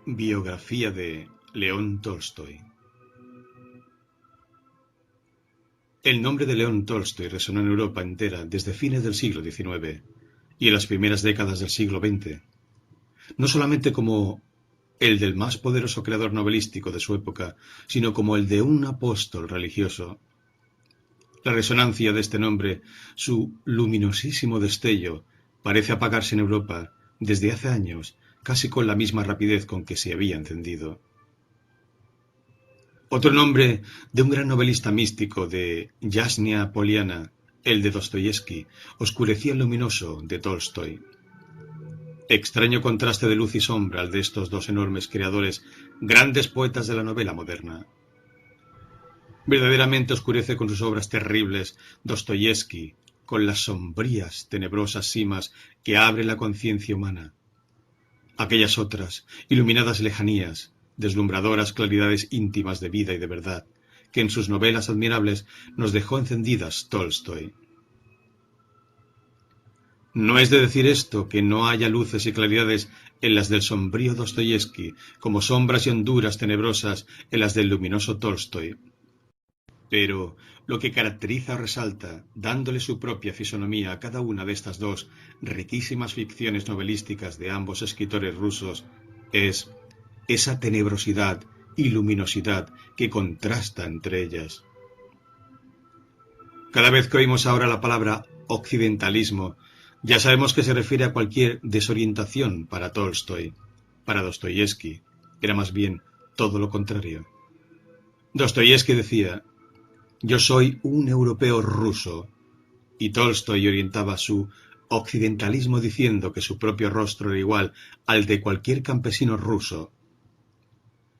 Biografía de León Tolstoy. El nombre de León Tolstoy resonó en Europa entera desde fines del siglo XIX y en las primeras décadas del siglo XX, no solamente como el del más poderoso creador novelístico de su época, sino como el de un apóstol religioso. La resonancia de este nombre, su luminosísimo destello, parece apagarse en Europa desde hace años, casi con la misma rapidez con que se había encendido. Otro nombre de un gran novelista místico de Yasnia Poliana, el de Dostoyevsky, oscurecía el luminoso de Tolstoy. Extraño contraste de luz y sombra al de estos dos enormes creadores, grandes poetas de la novela moderna. Verdaderamente oscurece con sus obras terribles Dostoyevsky, con las sombrías, tenebrosas simas que abre la conciencia humana. Aquellas otras, iluminadas lejanías, deslumbradoras claridades íntimas de vida y de verdad, que en sus novelas admirables nos dejó encendidas Tolstoy. No es de decir esto que no haya luces y claridades en las del sombrío Dostoyevsky, como sombras y honduras tenebrosas en las del luminoso Tolstoy. Pero lo que caracteriza o resalta, dándole su propia fisonomía a cada una de estas dos riquísimas ficciones novelísticas de ambos escritores rusos, es esa tenebrosidad y luminosidad que contrasta entre ellas. Cada vez que oímos ahora la palabra occidentalismo, ya sabemos que se refiere a cualquier desorientación para Tolstoy. Para Dostoyevsky era más bien todo lo contrario. Dostoyevsky decía: «Yo soy un europeo ruso», y Tolstoy orientaba su occidentalismo diciendo que su propio rostro era igual al de cualquier campesino ruso.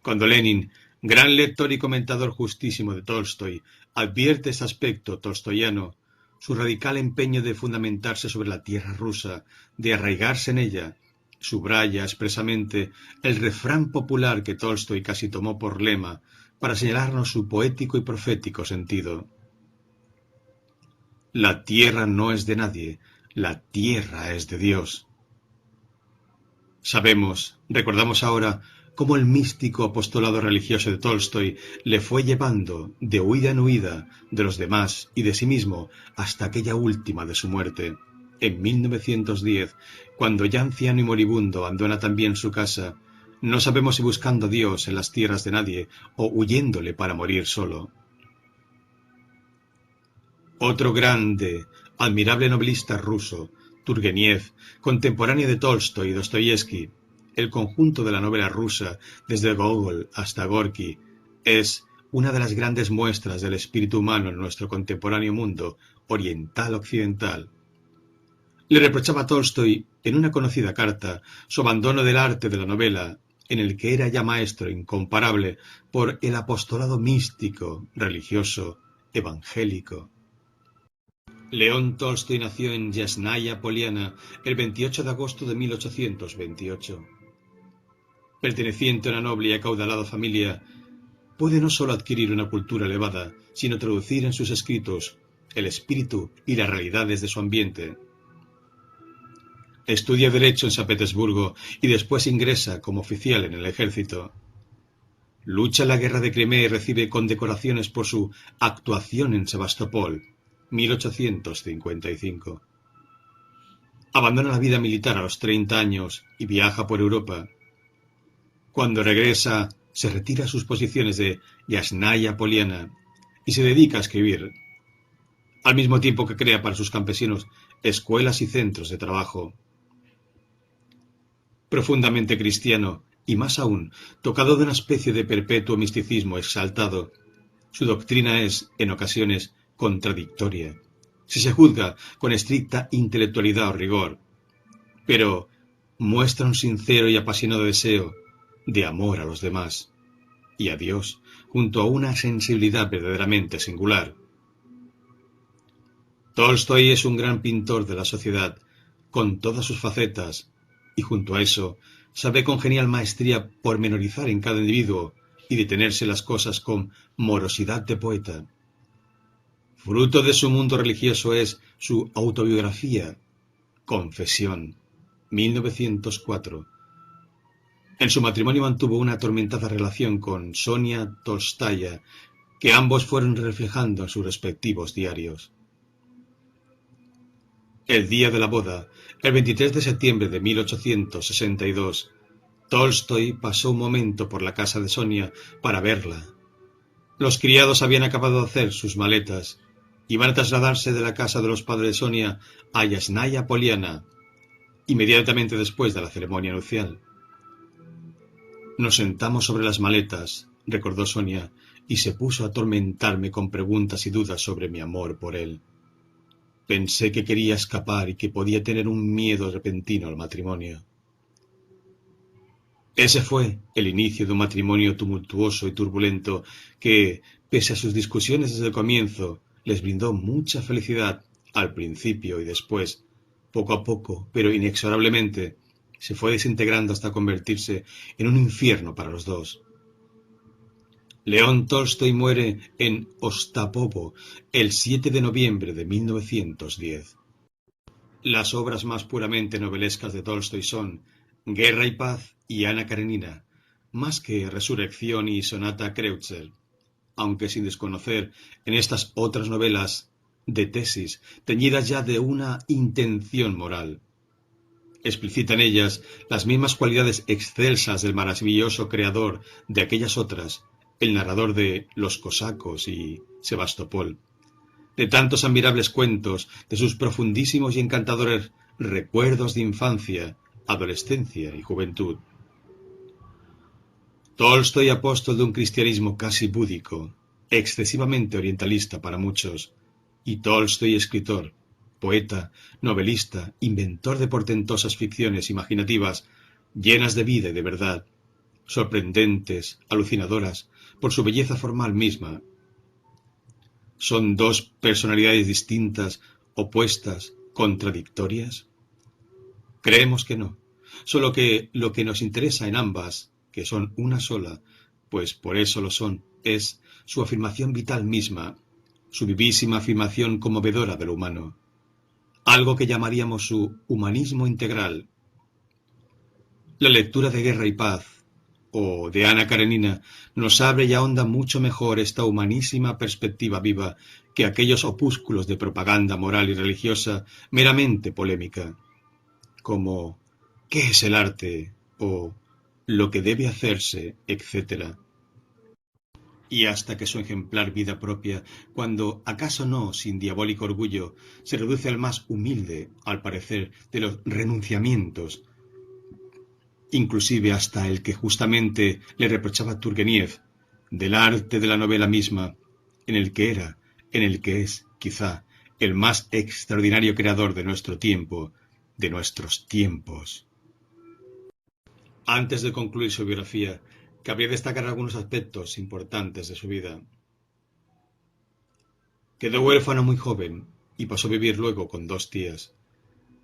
Cuando Lenin, gran lector y comentador justísimo de Tolstoy, advierte este aspecto tolstoyano, su radical empeño de fundamentarse sobre la tierra rusa, de arraigarse en ella, subraya expresamente el refrán popular que Tolstoy casi tomó por lema para señalarnos su poético y profético sentido. La tierra no es de nadie, la tierra es de Dios. Recordamos ahora, cómo el místico apostolado religioso de Tolstoy le fue llevando de huida en huida de los demás y de sí mismo hasta aquella última de su muerte, en 1910, cuando ya anciano y moribundo abandona también su casa, no sabemos si buscando a Dios en las tierras de nadie o huyéndole para morir solo. Otro grande, admirable novelista ruso, Turgeniev, contemporáneo de Tolstoy y Dostoyevsky, el conjunto de la novela rusa, desde Gogol hasta Gorky, es una de las grandes muestras del espíritu humano en nuestro contemporáneo mundo oriental-occidental. Le reprochaba a Tolstoy, en una conocida carta, su abandono del arte de la novela, en el que era ya maestro incomparable por el apostolado místico, religioso, evangélico. León Tolstoy nació en Yasnaya Poliana el 28 de agosto de 1828. Perteneciente a una noble y acaudalada familia, puede no sólo adquirir una cultura elevada, sino traducir en sus escritos el espíritu y las realidades de su ambiente. Estudia Derecho en San Petersburgo y después ingresa como oficial en el ejército. Lucha en la Guerra de Crimea y recibe condecoraciones por su actuación en Sebastopol, 1855. Abandona la vida militar a los 30 años y viaja por Europa. Cuando regresa, se retira a sus posiciones de Yasnaya Poliana y se dedica a escribir, al mismo tiempo que crea para sus campesinos escuelas y centros de trabajo. Profundamente cristiano y más aún tocado de una especie de perpetuo misticismo exaltado, su doctrina es, en ocasiones, contradictoria, si se juzga con estricta intelectualidad o rigor, pero muestra un sincero y apasionado deseo de amor a los demás y a Dios, junto a una sensibilidad verdaderamente singular. Tolstoy es un gran pintor de la sociedad, con todas sus facetas, y junto a eso sabe con genial maestría pormenorizar en cada individuo y detenerse las cosas con morosidad de poeta. Fruto de su mundo religioso es su autobiografía, Confesión, 1904, En su matrimonio mantuvo una atormentada relación con Sonia Tolstaya, que ambos fueron reflejando en sus respectivos diarios. El día de la boda, el 23 de septiembre de 1862, Tolstoy pasó un momento por la casa de Sonia para verla. Los criados habían acabado de hacer sus maletas. Iban a trasladarse de la casa de los padres de Sonia a Yasnaya Poliana, inmediatamente después de la ceremonia nupcial. Nos sentamos sobre las maletas, recordó Sonia, y se puso a atormentarme con preguntas y dudas sobre mi amor por él. Pensé que quería escapar y que podía tener un miedo repentino al matrimonio. Ese fue el inicio de un matrimonio tumultuoso y turbulento que, pese a sus discusiones desde el comienzo, les brindó mucha felicidad al principio y después, poco a poco, pero inexorablemente, se fue desintegrando hasta convertirse en un infierno para los dos. León Tolstoy muere en Ostapovo el 7 de noviembre de 1910. Las obras más puramente novelescas de Tolstoy son Guerra y Paz y Ana Karenina, más que Resurrección y Sonata Kreutzer, aunque sin desconocer en estas otras novelas de tesis teñidas ya de una intención moral. Explicita en ellas las mismas cualidades excelsas del maravilloso creador de aquellas otras, el narrador de Los cosacos y Sebastopol, de tantos admirables cuentos, de sus profundísimos y encantadores recuerdos de infancia, adolescencia y juventud. Tolstoy, apóstol de un cristianismo casi búdico, excesivamente orientalista para muchos, y Tolstoy, escritor, poeta, novelista, inventor de portentosas ficciones imaginativas, llenas de vida y de verdad, sorprendentes, alucinadoras, por su belleza formal misma. ¿Son dos personalidades distintas, opuestas, contradictorias? Creemos que no, solo que lo que nos interesa en ambas, que son una sola, pues por eso lo son, es su afirmación vital misma, su vivísima afirmación conmovedora de lo humano, algo que llamaríamos su humanismo integral. La lectura de Guerra y Paz, o de Ana Karenina, nos abre y ahonda mucho mejor esta humanísima perspectiva viva que aquellos opúsculos de propaganda moral y religiosa meramente polémica, como ¿qué es el arte? O lo que debe hacerse, etc. Y hasta que su ejemplar vida propia, cuando acaso no sin diabólico orgullo, se reduce al más humilde, al parecer, de los renunciamientos, inclusive hasta el que justamente le reprochaba Turgeniev, del arte de la novela misma, en el que era, en el que es, quizá, el más extraordinario creador de nuestro tiempo, de nuestros tiempos. Antes de concluir su biografía, cabría destacar algunos aspectos importantes de su vida. Quedó huérfano muy joven y pasó a vivir luego con dos tías.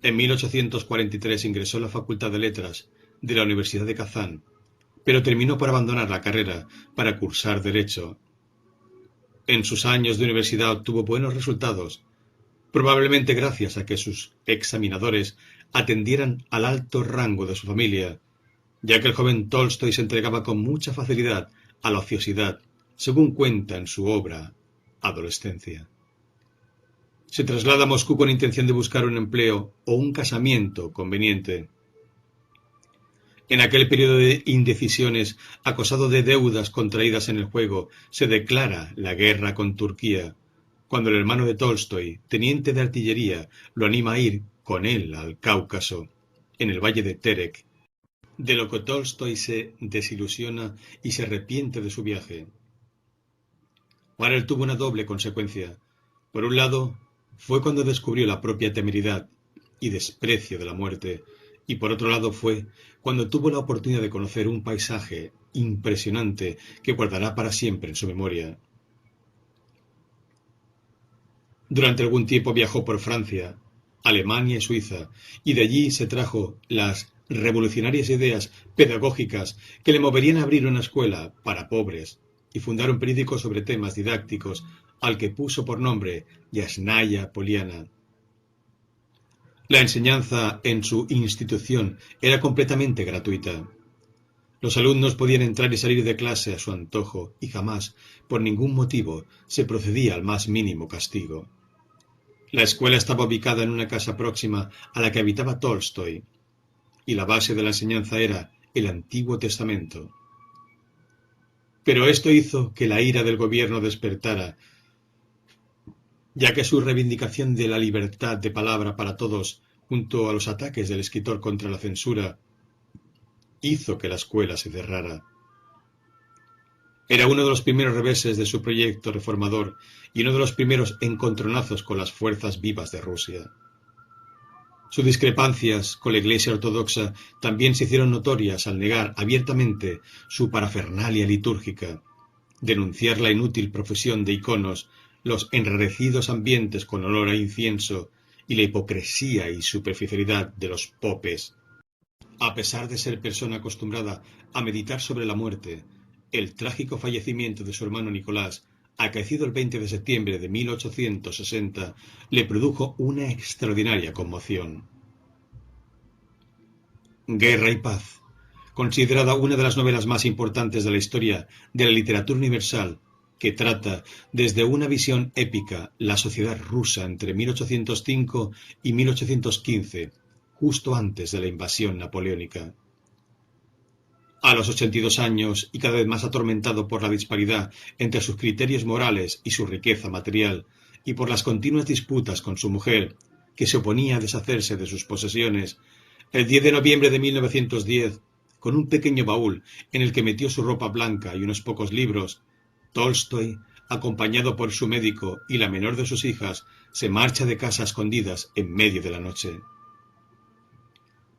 En 1843 ingresó en la Facultad de Letras de la Universidad de Kazán, pero terminó por abandonar la carrera para cursar Derecho. En sus años de universidad obtuvo buenos resultados, probablemente gracias a que sus examinadores atendieran al alto rango de su familia, ya que el joven Tolstoy se entregaba con mucha facilidad a la ociosidad, según cuenta en su obra Adolescencia. Se traslada a Moscú con intención de buscar un empleo o un casamiento conveniente. En aquel periodo de indecisiones, acosado de deudas contraídas en el juego, se declara la guerra con Turquía, cuando el hermano de Tolstoy, teniente de artillería, lo anima a ir con él al Cáucaso, en el valle de Terek, de lo que Tolstoy se desilusiona y se arrepiente de su viaje. Para él tuvo una doble consecuencia. Por un lado, fue cuando descubrió la propia temeridad y desprecio de la muerte, y por otro lado fue cuando tuvo la oportunidad de conocer un paisaje impresionante que guardará para siempre en su memoria. Durante algún tiempo viajó por Francia, Alemania y Suiza, y de allí se trajo las revolucionarias ideas pedagógicas que le moverían a abrir una escuela para pobres y fundar un periódico sobre temas didácticos al que puso por nombre Yasnaya Poliana. La enseñanza en su institución era completamente gratuita. Los alumnos podían entrar y salir de clase a su antojo y jamás, por ningún motivo, se procedía al más mínimo castigo. La escuela estaba ubicada en una casa próxima a la que habitaba Tolstoy, y la base de la enseñanza era el Antiguo Testamento. Pero esto hizo que la ira del gobierno despertara, ya que su reivindicación de la libertad de palabra para todos, junto a los ataques del escritor contra la censura, hizo que la escuela se cerrara. Era uno de los primeros reveses de su proyecto reformador y uno de los primeros encontronazos con las fuerzas vivas de Rusia. Sus discrepancias con la Iglesia ortodoxa también se hicieron notorias al negar abiertamente su parafernalia litúrgica, denunciar la inútil profesión de iconos, los enrarecidos ambientes con olor a incienso y la hipocresía y superficialidad de los popes. A pesar de ser persona acostumbrada a meditar sobre la muerte, el trágico fallecimiento de su hermano Nicolás, acaecido el 20 de septiembre de 1860, le produjo una extraordinaria conmoción. Guerra y paz, considerada una de las novelas más importantes de la historia de la literatura universal, que trata desde una visión épica la sociedad rusa entre 1805 y 1815, justo antes de la invasión napoleónica. A los 82 años, y cada vez más atormentado por la disparidad entre sus criterios morales y su riqueza material, y por las continuas disputas con su mujer, que se oponía a deshacerse de sus posesiones, el 10 de noviembre de 1910, con un pequeño baúl en el que metió su ropa blanca y unos pocos libros, Tolstoy, acompañado por su médico y la menor de sus hijas, se marcha de casa a escondidas en medio de la noche.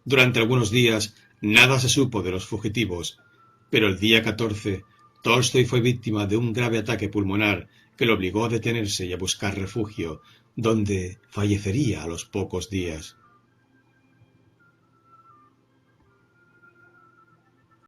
Durante algunos días nada se supo de los fugitivos, pero el día 14 Tolstoy fue víctima de un grave ataque pulmonar que lo obligó a detenerse y a buscar refugio, donde fallecería a los pocos días.